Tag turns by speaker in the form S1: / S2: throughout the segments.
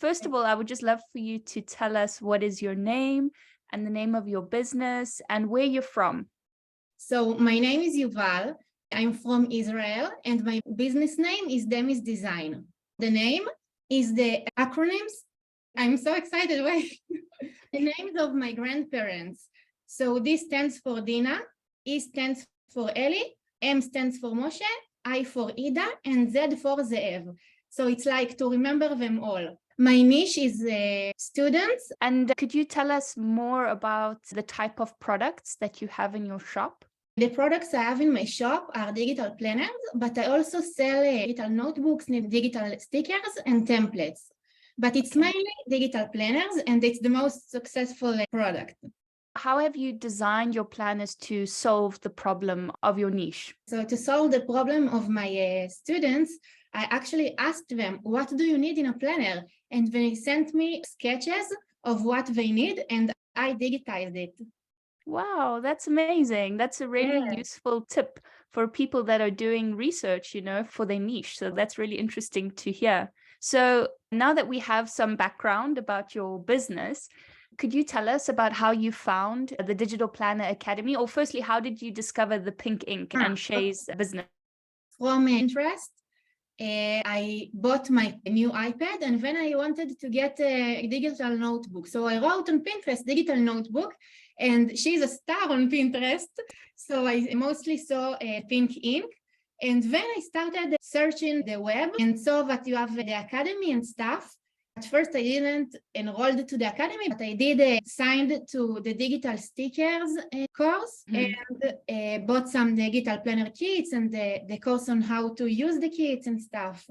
S1: first of all, I would just love for you to tell us what is your name and the name of your business and where you're from.
S2: So my name is Yuval. I'm from Israel, and my business name is Demiz Design. The name is the acronyms. I'm so excited. Wait. The names of my grandparents. So this stands for Dina, E stands for Eli, M stands for Moshe, I for Ida, and Z for Zeev. So it's like to remember them all. My niche is students.
S1: And could you tell us more about the type of products that you have in your shop?
S2: The products I have in my shop are digital planners, but I also sell digital notebooks, digital stickers, and templates. But it's mainly digital planners, and it's the most successful product.
S1: How have you designed your planners to solve the problem of your niche?
S2: So to solve the problem of my students, I actually asked them, what do you need in a planner? And they sent me sketches of what they need, and I digitized it.
S1: Wow, that's amazing. That's a really useful tip for people that are doing research, for their niche. So that's really interesting to hear. So now that we have some background about your business, could you tell us about how you found the Digital Planner Academy? Or firstly, how did you discover the pink ink and Shay's business?
S2: From interest, I bought my new iPad, and then I wanted to get a digital notebook. So I wrote on Pinterest, digital notebook, and she's a star on Pinterest. So I mostly saw pink ink. And then I started searching the web and saw that you have the academy and stuff. At first, I didn't enroll to the academy, but I did signed to the digital stickers course and bought some digital planner kits and the course on how to use the kits and stuff.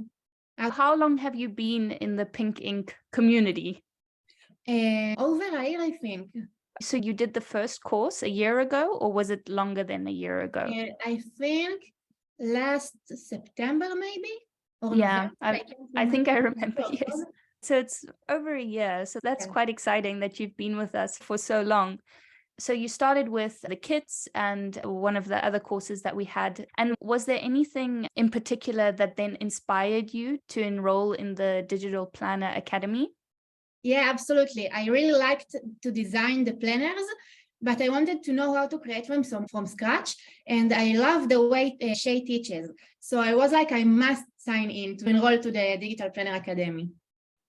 S1: How long have you been in the pink ink community?
S2: Over a year, I think.
S1: So you did the first course a year ago, or was it longer than a year ago?
S2: I think last September, maybe. Or
S1: yeah,
S2: November,
S1: I think I remember, yes. So it's over a year. So that's quite exciting that you've been with us for so long. So you started with the kits and one of the other courses that we had. And was there anything in particular that then inspired you to enroll in the Digital Planner Academy?
S2: Yeah, absolutely. I really liked to design the planners, but I wanted to know how to create them from scratch. And I love the way Shay teaches. So I was like, I must sign in to enroll to the Digital Planner Academy.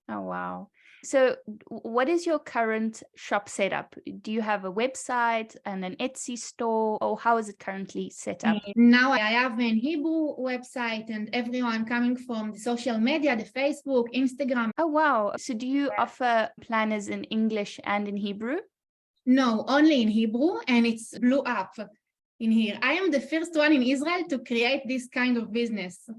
S1: Oh, wow. So what is your current shop setup? Do you have a website and an Etsy store, or how is it currently set up?
S2: Now I have an Hebrew website, and everyone coming from the social media, the Facebook, Instagram.
S1: Oh, wow. So do you offer planners in English and in Hebrew?
S2: No, only in Hebrew, and it's blew up in here. I am the first one in Israel to create this kind of business.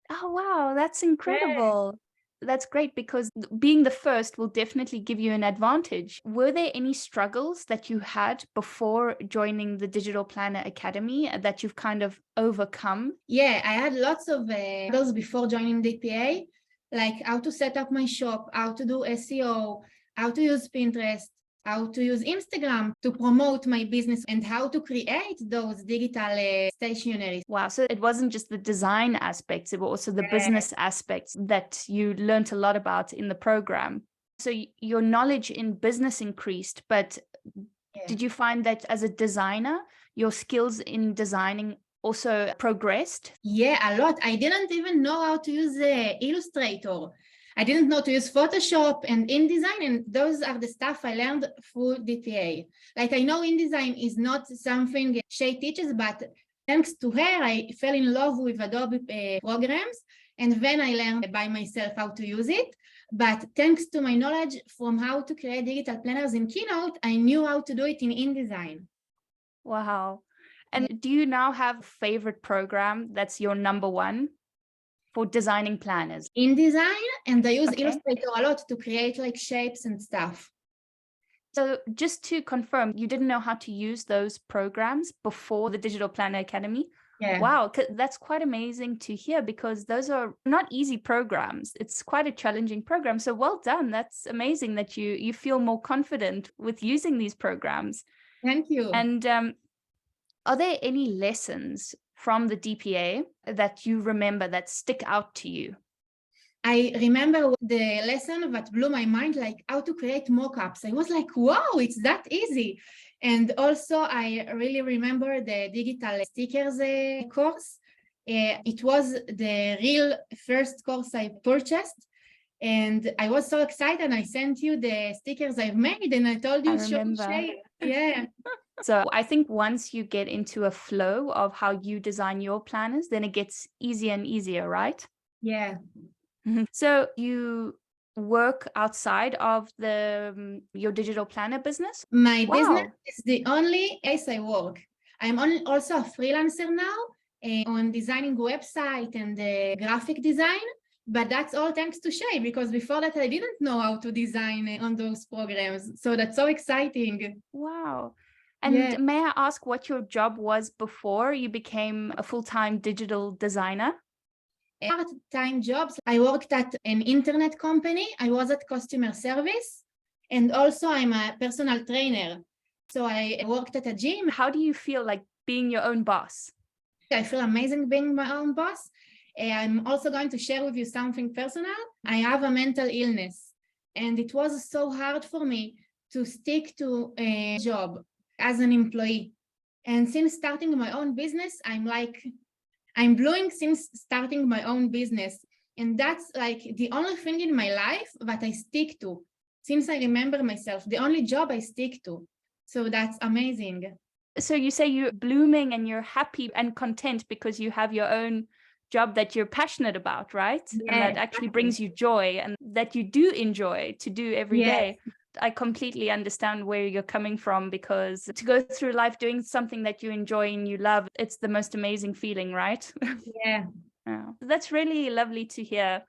S1: Oh, wow. That's incredible. That's great, because being the first will definitely give you an advantage. Were there any struggles that you had before joining the Digital Planner Academy that you've kind of overcome?
S2: Yeah, I had lots of struggles before joining DPA, like how to set up my shop, how to do SEO, how to use Pinterest, how to use Instagram to promote my business, and how to create those digital stationeries.
S1: Wow. So it wasn't just the design aspects, it was also the business aspects that you learned a lot about in the program. So your knowledge in business increased, but did you find that as a designer, your skills in designing also progressed?
S2: Yeah, a lot. I didn't even know how to use Illustrator. I didn't know to use Photoshop and InDesign, and those are the stuff I learned through DPA. Like, I know InDesign is not something Shay teaches, but thanks to her, I fell in love with Adobe programs, and then I learned by myself how to use it. But thanks to my knowledge from how to create digital planners in Keynote, I knew how to do it in InDesign.
S1: Wow. And do you now have a favorite program that's your number one for designing planners?
S2: InDesign, and I use Illustrator a lot to create like shapes and stuff.
S1: So just to confirm, you didn't know how to use those programs before the Digital Planner Academy?
S2: Yeah.
S1: Wow, that's quite amazing to hear, because those are not easy programs. It's quite a challenging program. So well done. That's amazing that you feel more confident with using these programs.
S2: Thank you.
S1: And are there any lessons from the DPA that you remember that stick out to you?
S2: I remember the lesson that blew my mind, like how to create mockups. I was like, wow, it's that easy. And also, I really remember the digital stickers course. It was the real first course I purchased. And I was so excited. I sent you the stickers I've made and I told
S1: I
S2: you, show
S1: remember.
S2: share. Yeah.
S1: So I think once you get into a flow of how you design your planners, then it gets easier and easier, right?
S2: Yeah.
S1: So you work outside of your digital planner business?
S2: My business
S1: Wow.
S2: is the only place I work. I'm also a freelancer now on designing website and graphic design, but that's all thanks to Shay, because before that I didn't know how to design on those programs. So that's so exciting.
S1: Wow.
S2: Yeah.
S1: And may I ask what your job was before you became a full-time digital designer?
S2: Part-time jobs. I worked at an internet company. I was at customer service, and also I'm a personal trainer. So I worked at a gym.
S1: How do you feel like being your own boss?
S2: I feel amazing being my own boss. I'm also going to share with you something personal. I have a mental illness, and it was so hard for me to stick to a job as an employee. And since starting my own business, I'm blowing since starting my own business. And that's like the only thing in my life that I stick to. Since I remember myself, the only job I stick to. So that's amazing.
S1: So you say you're blooming and you're happy and content because you have your own job that you're passionate about, right? And
S2: Yeah,
S1: that actually
S2: exactly.
S1: brings you joy and that you do enjoy to do every
S2: Yes,
S1: day. I completely understand where you're coming from, because to go through life doing something that you enjoy and you love, it's the most amazing feeling, right?
S2: yeah.
S1: Yeah. That's really lovely to hear.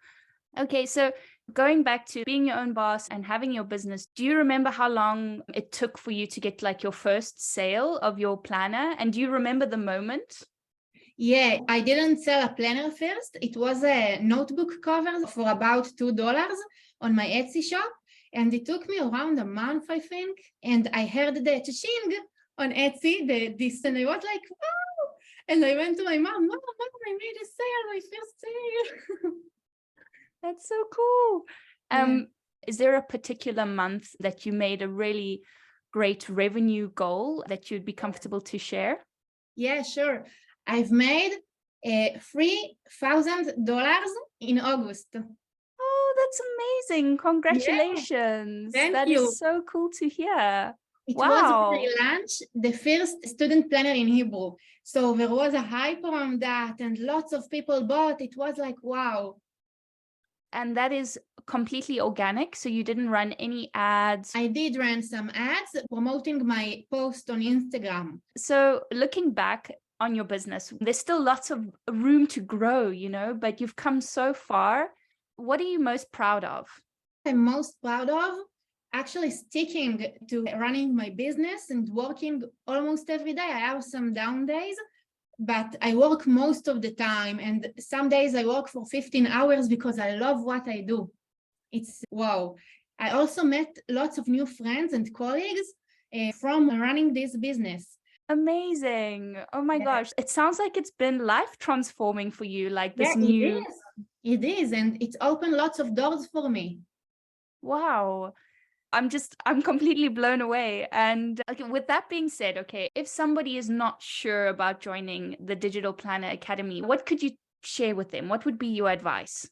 S1: Okay, so going back to being your own boss and having your business, do you remember how long it took for you to get like your first sale of your planner? And do you remember the moment?
S2: Yeah, I didn't sell a planner first. It was a notebook cover for about $2 on my Etsy shop. And it took me around a month, I think. And I heard the cha-ching on Etsy, this, and I was like, wow. And I went to my mom, Mom, I made a sale, my first sale.
S1: That's so cool.
S2: Yeah.
S1: Is there a particular month that you made a really great revenue goal that you'd be comfortable to share?
S2: Yeah, sure. I've made $3,000 in August.
S1: Oh, that's amazing.
S2: Yeah,
S1: Congratulations.
S2: thank
S1: That is
S2: you.
S1: so cool to hear.
S2: It was when
S1: Wow.
S2: I launched the first student planner in Hebrew. So there was a hype around that and lots of people bought. It was like, wow.
S1: And that is completely organic. So you didn't run any ads.
S2: I did run some ads promoting my post on Instagram.
S1: So looking back on your business, there's still lots of room to grow, but you've come so far. What are you most proud of?
S2: I'm most proud of actually sticking to running my business and working almost every day. I have some down days, but I work most of the time. And some days I work for 15 hours because I love what I do. It's wow. I also met lots of new friends and colleagues from running this business.
S1: Amazing. Oh my
S2: Yeah.
S1: gosh. It sounds like it's been life transforming for you, like
S2: Yeah,
S1: this
S2: it
S1: new,
S2: is. It is. And it's opened lots of doors for me.
S1: wow. I'm completely blown away. And okay, with that being said, okay, if somebody is not sure about joining the Digital Planner Academy, what could you share with them? What would be your advice?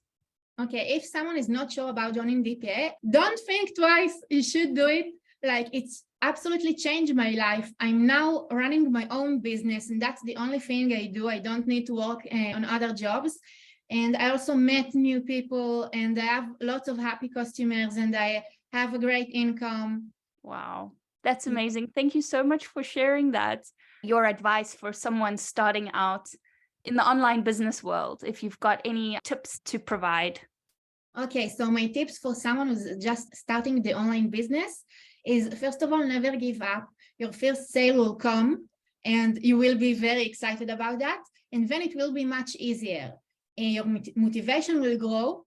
S2: Okay, if someone is not sure about joining DPA, don't think twice. You should do it. Like, it's absolutely changed my life. I'm now running my own business, and that's the only thing I do. I don't need to work on other jobs. And I also met new people, and I have lots of happy customers, and I have a great income.
S1: Wow, that's amazing. Thank you so much for sharing that. Your advice for someone starting out in the online business world, if you've got any tips to provide.
S2: Okay, so my tips for someone who's just starting the online business is, first of all, never give up. Your first sale will come and you will be very excited about that. And then it will be much easier. And your motivation will grow